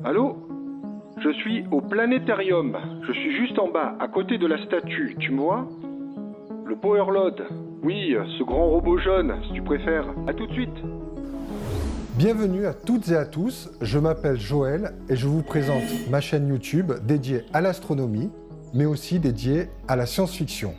Allô? Je suis au planétarium. Je suis juste en bas, à côté de la statue. Tu me vois? Le Powerload. Oui, ce grand robot jaune, si tu préfères. À tout de suite. Bienvenue à toutes et à tous, je m'appelle Joël et je vous présente ma chaîne YouTube dédiée à l'astronomie, mais aussi dédiée à la science-fiction.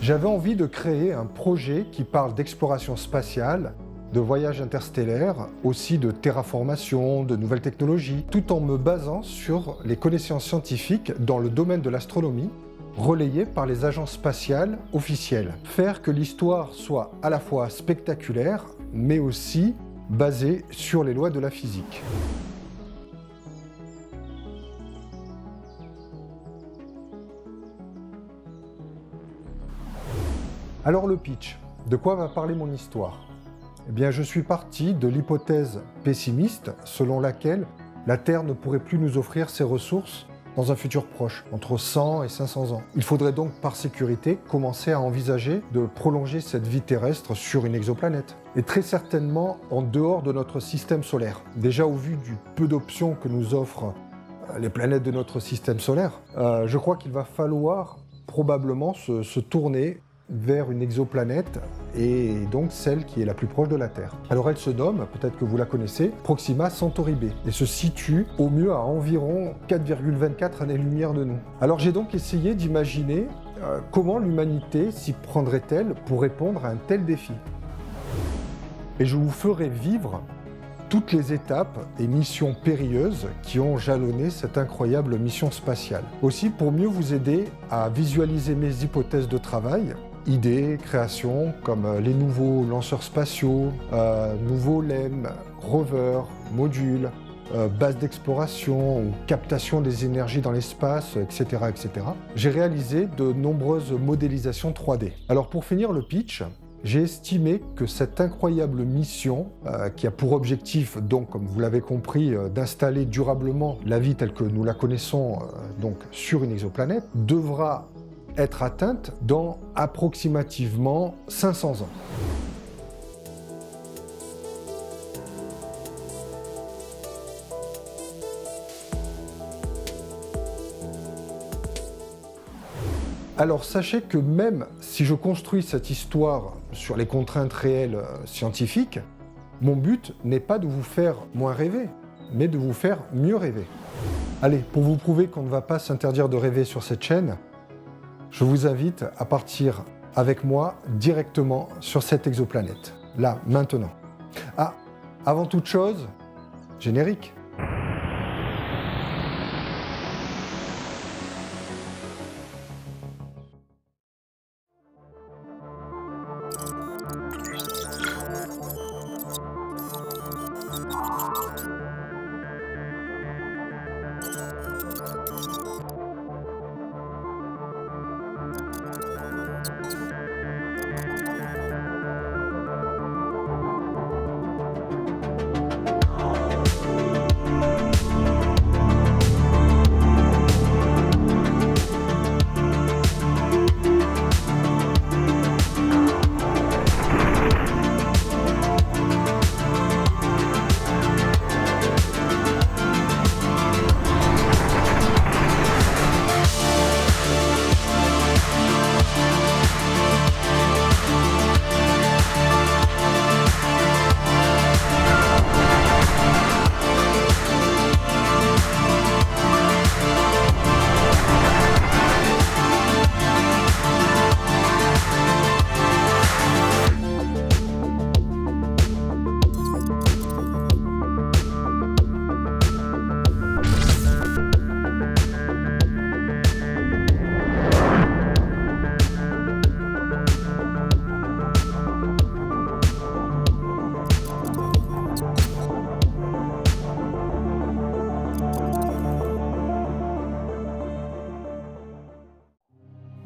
J'avais envie de créer un projet qui parle d'exploration spatiale, de voyages interstellaires, aussi de terraformation, de nouvelles technologies, tout en me basant sur les connaissances scientifiques dans le domaine de l'astronomie, relayées par les agences spatiales officielles. Faire que l'histoire soit à la fois spectaculaire, mais aussi basée sur les lois de la physique. Alors le pitch, de quoi va parler mon histoire? Eh bien, je suis parti de l'hypothèse pessimiste selon laquelle la Terre ne pourrait plus nous offrir ses ressources dans un futur proche, entre 100 et 500 ans. Il faudrait donc, par sécurité, commencer à envisager de prolonger cette vie terrestre sur une exoplanète. Et très certainement en dehors de notre système solaire. Déjà au vu du peu d'options que nous offrent les planètes de notre système solaire, je crois qu'il va falloir probablement se tourner vers une exoplanète et donc celle qui est la plus proche de la Terre. Alors elle se nomme, peut-être que vous la connaissez, Proxima Centauri B et se situe au mieux à environ 4,24 années-lumière de nous. Alors j'ai donc essayé d'imaginer comment l'humanité s'y prendrait-elle pour répondre à un tel défi. Et je vous ferai vivre toutes les étapes et missions périlleuses qui ont jalonné cette incroyable mission spatiale. Aussi, pour mieux vous aider à visualiser mes hypothèses de travail, idées, créations, comme les nouveaux lanceurs spatiaux, nouveaux LEM, rovers, modules, bases d'exploration ou captation des énergies dans l'espace, etc., etc. J'ai réalisé de nombreuses modélisations 3D. Alors pour finir le pitch, j'ai estimé que cette incroyable mission, qui a pour objectif, donc, comme vous l'avez compris, d'installer durablement la vie telle que nous la connaissons donc, sur une exoplanète, devra être atteinte dans approximativement 500 ans. Alors sachez que même si je construis cette histoire sur les contraintes réelles scientifiques, mon but n'est pas de vous faire moins rêver, mais de vous faire mieux rêver. Allez, pour vous prouver qu'on ne va pas s'interdire de rêver sur cette chaîne, je vous invite à partir avec moi directement sur cette exoplanète, là, maintenant. Ah, avant toute chose, générique.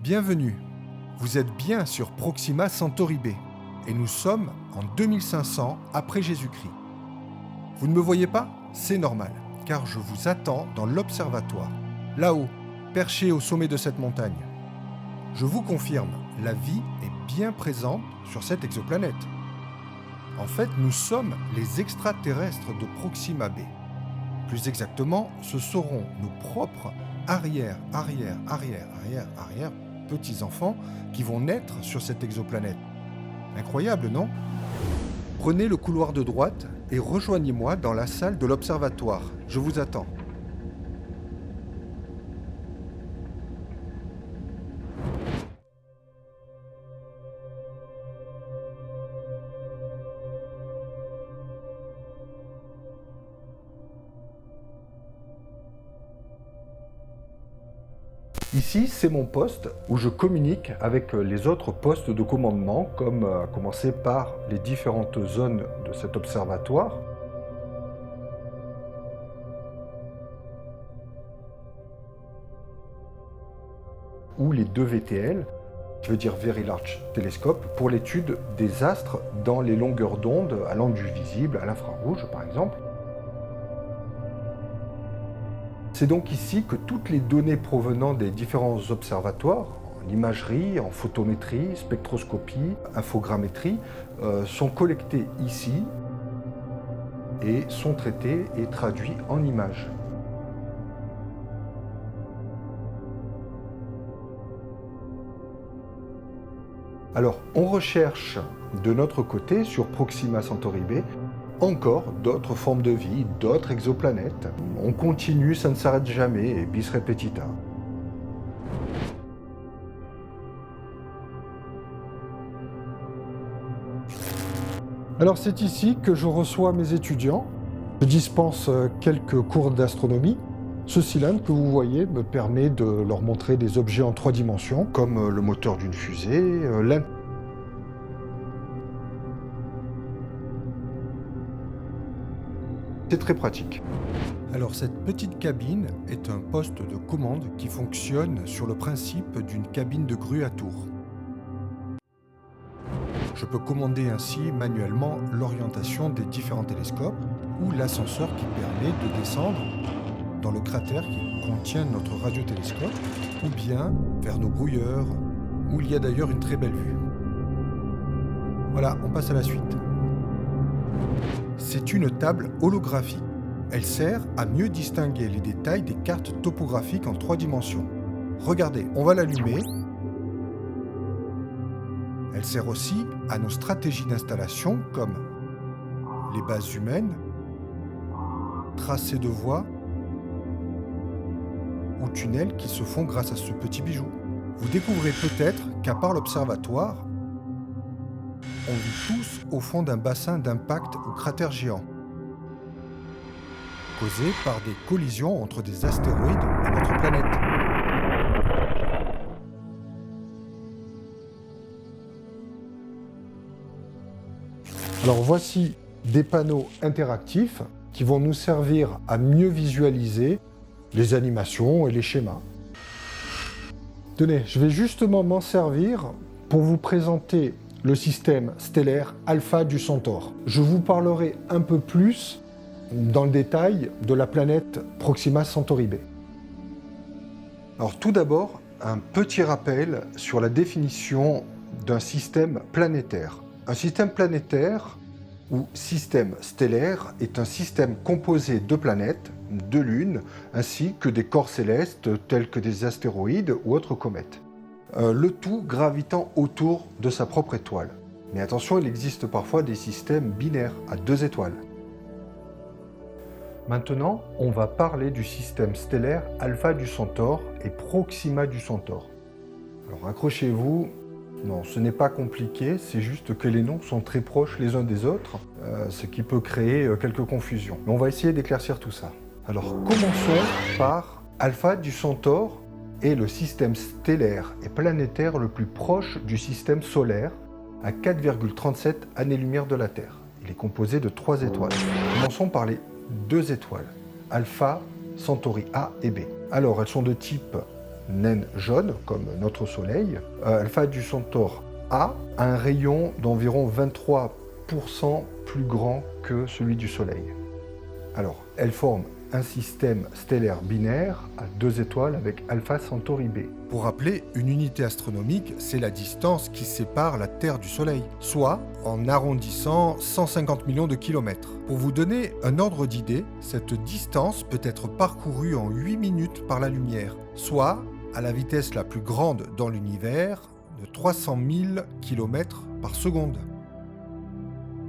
Bienvenue, vous êtes bien sur Proxima Centauri B et nous sommes en 2500 après Jésus-Christ. Vous ne me voyez pas? C'est normal, car je vous attends dans l'observatoire, là-haut, perché au sommet de cette montagne. Je vous confirme, la vie est bien présente sur cette exoplanète. En fait, nous sommes les extraterrestres de Proxima B. Plus exactement, ce seront nos propres arrière petits-enfants qui vont naître sur cette exoplanète. Incroyable, non ? Prenez le couloir de droite et rejoignez-moi dans la salle de l'observatoire. Je vous attends. Ici, c'est mon poste où je communique avec les autres postes de commandement, comme à commencer par les différentes zones de cet observatoire. Ou les 2 VTL, qui veut dire Very Large Telescope, pour l'étude des astres dans les longueurs d'onde allant du visible à l'infrarouge, par exemple. C'est donc ici que toutes les données provenant des différents observatoires, en imagerie, en photométrie, spectroscopie, infogrammétrie, sont collectées ici et sont traitées et traduites en images. Alors, on recherche de notre côté, sur Proxima Centauri b, encore d'autres formes de vie, d'autres exoplanètes. On continue, ça ne s'arrête jamais, et bis repetita. Alors c'est ici que je reçois mes étudiants. Je dispense quelques cours d'astronomie. Ce cylindre que vous voyez me permet de leur montrer des objets en 3 dimensions, comme le moteur d'une fusée, C'est très pratique. Alors cette petite cabine est un poste de commande qui fonctionne sur le principe d'une cabine de grue à tour. Je peux commander ainsi manuellement l'orientation des différents télescopes ou l'ascenseur qui permet de descendre dans le cratère qui contient notre radiotélescope ou bien vers nos brouilleurs où il y a d'ailleurs une très belle vue. Voilà, on passe à la suite. C'est une table holographique. Elle sert à mieux distinguer les détails des cartes topographiques en 3 dimensions. Regardez, on va l'allumer. Elle sert aussi à nos stratégies d'installation comme les bases humaines, tracés de voies ou tunnels qui se font grâce à ce petit bijou. Vous découvrez peut-être qu'à part l'observatoire, on vit tous au fond d'un bassin d'impact ou cratère géant, causé par des collisions entre des astéroïdes et notre planète. Alors voici des panneaux interactifs qui vont nous servir à mieux visualiser les animations et les schémas. Tenez, je vais justement m'en servir pour vous présenter le système stellaire Alpha du Centaure. Je vous parlerai un peu plus dans le détail de la planète Proxima Centauri b. Alors tout d'abord, un petit rappel sur la définition d'un système planétaire. Un système planétaire ou système stellaire est un système composé de planètes, de lunes, ainsi que des corps célestes tels que des astéroïdes ou autres comètes. Le tout gravitant autour de sa propre étoile. Mais attention, il existe parfois des systèmes binaires à 2 étoiles. Maintenant, on va parler du système stellaire Alpha du Centaure et Proxima du Centaure. Alors accrochez-vous, non, ce n'est pas compliqué, c'est juste que les noms sont très proches les uns des autres, ce qui peut créer quelques confusions. Mais on va essayer d'éclaircir tout ça. Alors commençons par Alpha du Centaure est le système stellaire et planétaire le plus proche du système solaire, à 4,37 années-lumière de la Terre. Il est composé de 3 étoiles. Commençons par les 2 étoiles, Alpha Centauri A et B. Alors, elles sont de type naine jaune, comme notre Soleil. Alpha du Centaure A a un rayon d'environ 23% plus grand que celui du Soleil. Alors, elles forment un système stellaire binaire à 2 étoiles avec Alpha Centauri B. Pour rappeler, une unité astronomique, c'est la distance qui sépare la Terre du Soleil, soit, en arrondissant, 150 millions de kilomètres. Pour vous donner un ordre d'idée, cette distance peut être parcourue en 8 minutes par la lumière, soit, à la vitesse la plus grande dans l'univers, de 300 000 km par seconde.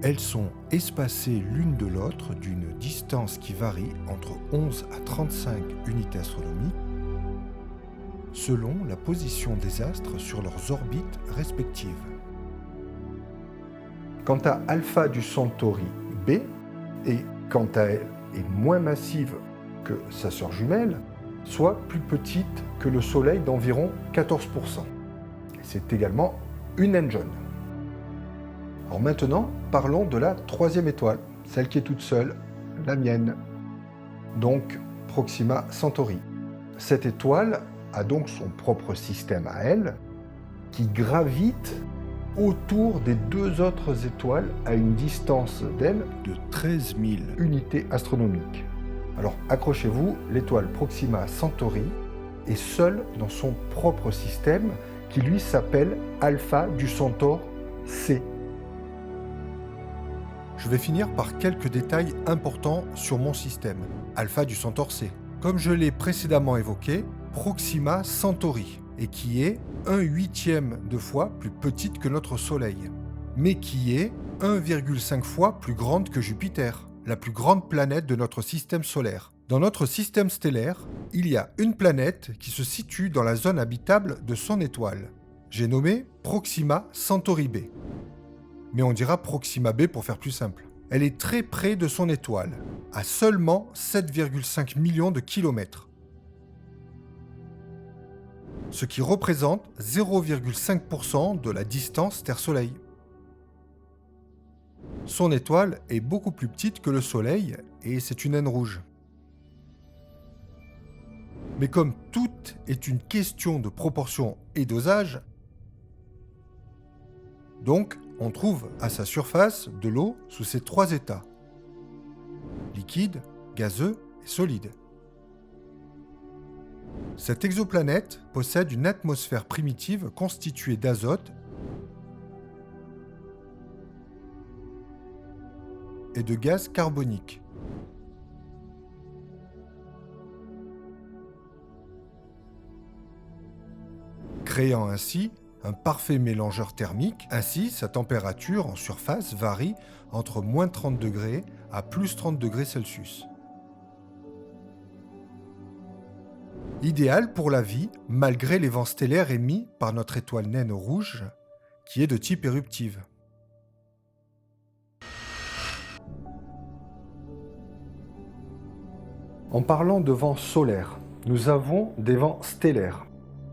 Elles sont espacées l'une de l'autre d'une distance qui varie entre 11 à 35 unités astronomiques selon la position des astres sur leurs orbites respectives. Quant à Alpha du Centauri B, et quant à elle est moins massive que sa sœur jumelle, soit plus petite que le Soleil d'environ 14%. C'est également une naine jaune. Alors maintenant, parlons de la troisième étoile, celle qui est toute seule, la mienne, donc Proxima Centauri. Cette étoile a donc son propre système à elle, qui gravite autour des 2 autres étoiles à une distance d'elle de 13 000 unités astronomiques. Alors accrochez-vous, l'étoile Proxima Centauri est seule dans son propre système, qui lui s'appelle Alpha du Centaure C. Je vais finir par quelques détails importants sur mon système, Alpha du Centaure C. Comme je l'ai précédemment évoqué, Proxima Centauri, et qui est 1/8 de fois plus petite que notre Soleil, mais qui est 1,5 fois plus grande que Jupiter, la plus grande planète de notre système solaire. Dans notre système stellaire, il y a une planète qui se situe dans la zone habitable de son étoile. J'ai nommé Proxima Centauri B. Mais on dira Proxima B pour faire plus simple. Elle est très près de son étoile, à seulement 7,5 millions de kilomètres. Ce qui représente 0,5% de la distance Terre-Soleil. Son étoile est beaucoup plus petite que le Soleil et c'est une naine rouge. Mais comme tout est une question de proportion et dosage, donc on trouve à sa surface de l'eau sous ces 3 états: liquide, gazeux et solide. Cette exoplanète possède une atmosphère primitive constituée d'azote et de gaz carbonique. Créant ainsi un parfait mélangeur thermique. Ainsi, sa température en surface varie entre moins 30 degrés à plus 30 degrés Celsius. Idéal pour la vie, malgré les vents stellaires émis par notre étoile naine rouge, qui est de type éruptive. En parlant de vents solaires, nous avons des vents stellaires,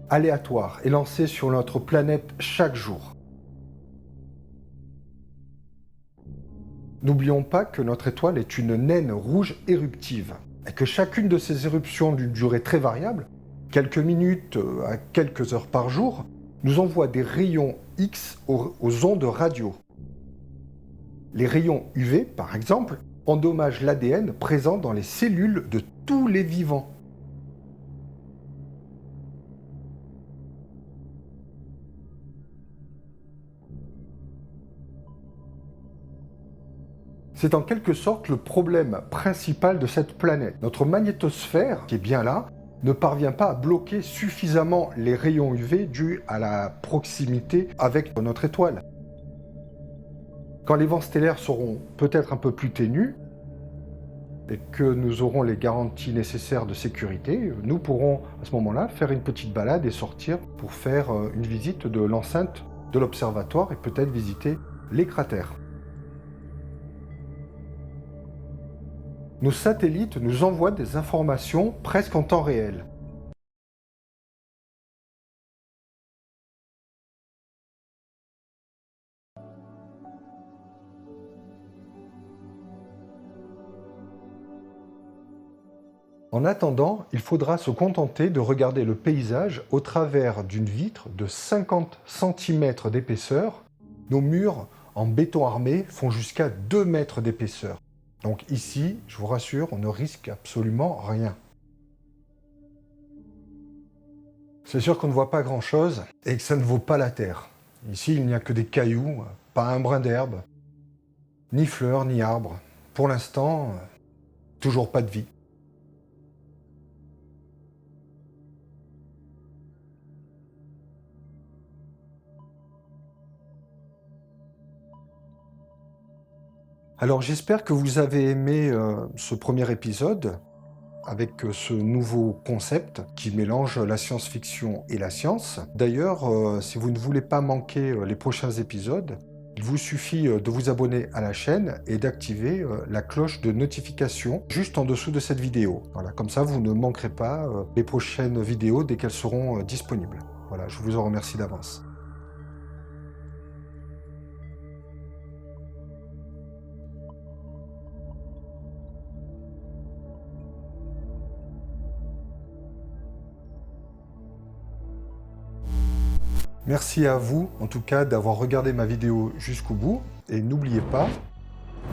aléatoires et lancés sur notre planète chaque jour. N'oublions pas que notre étoile est une naine rouge éruptive et que chacune de ces éruptions d'une durée très variable, quelques minutes à quelques heures par jour, nous envoie des rayons X aux ondes radio. Les rayons UV, par exemple, endommagent l'ADN présent dans les cellules de tous les vivants. C'est en quelque sorte le problème principal de cette planète. Notre magnétosphère, qui est bien là, ne parvient pas à bloquer suffisamment les rayons UV dus à la proximité avec notre étoile. Quand les vents stellaires seront peut-être un peu plus ténus et que nous aurons les garanties nécessaires de sécurité, nous pourrons à ce moment-là faire une petite balade et sortir pour faire une visite de l'enceinte de l'observatoire et peut-être visiter les cratères. Nos satellites nous envoient des informations presque en temps réel. En attendant, il faudra se contenter de regarder le paysage au travers d'une vitre de 50 cm d'épaisseur. Nos murs en béton armé font jusqu'à 2 mètres d'épaisseur. Donc ici, je vous rassure, on ne risque absolument rien. C'est sûr qu'on ne voit pas grand-chose et que ça ne vaut pas la terre. Ici, il n'y a que des cailloux, pas un brin d'herbe, ni fleurs, ni arbres. Pour l'instant, toujours pas de vie. Alors j'espère que vous avez aimé ce premier épisode avec ce nouveau concept qui mélange la science-fiction et la science. D'ailleurs, si vous ne voulez pas manquer les prochains épisodes, il vous suffit de vous abonner à la chaîne et d'activer la cloche de notification juste en dessous de cette vidéo. Voilà, comme ça vous ne manquerez pas les prochaines vidéos dès qu'elles seront disponibles. Voilà, je vous en remercie d'avance. Merci à vous, en tout cas, d'avoir regardé ma vidéo jusqu'au bout. Et n'oubliez pas,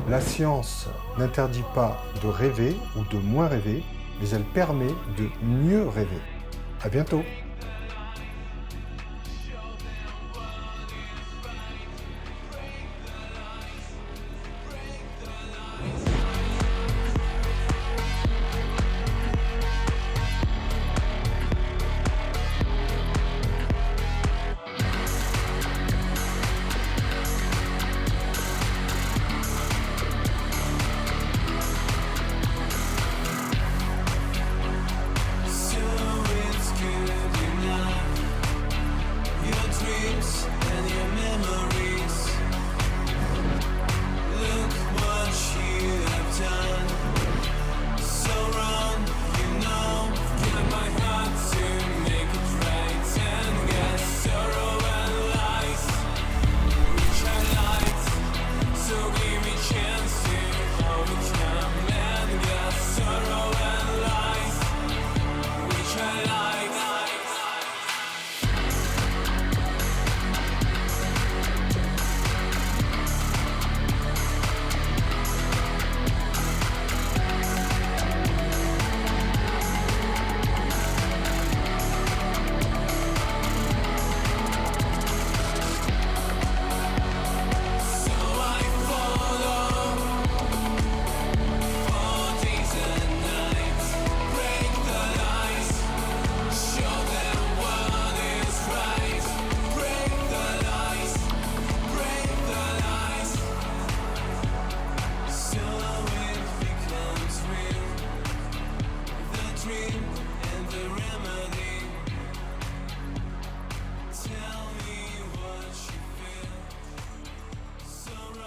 la science n'interdit pas de rêver ou de moins rêver, mais elle permet de mieux rêver. À bientôt! dream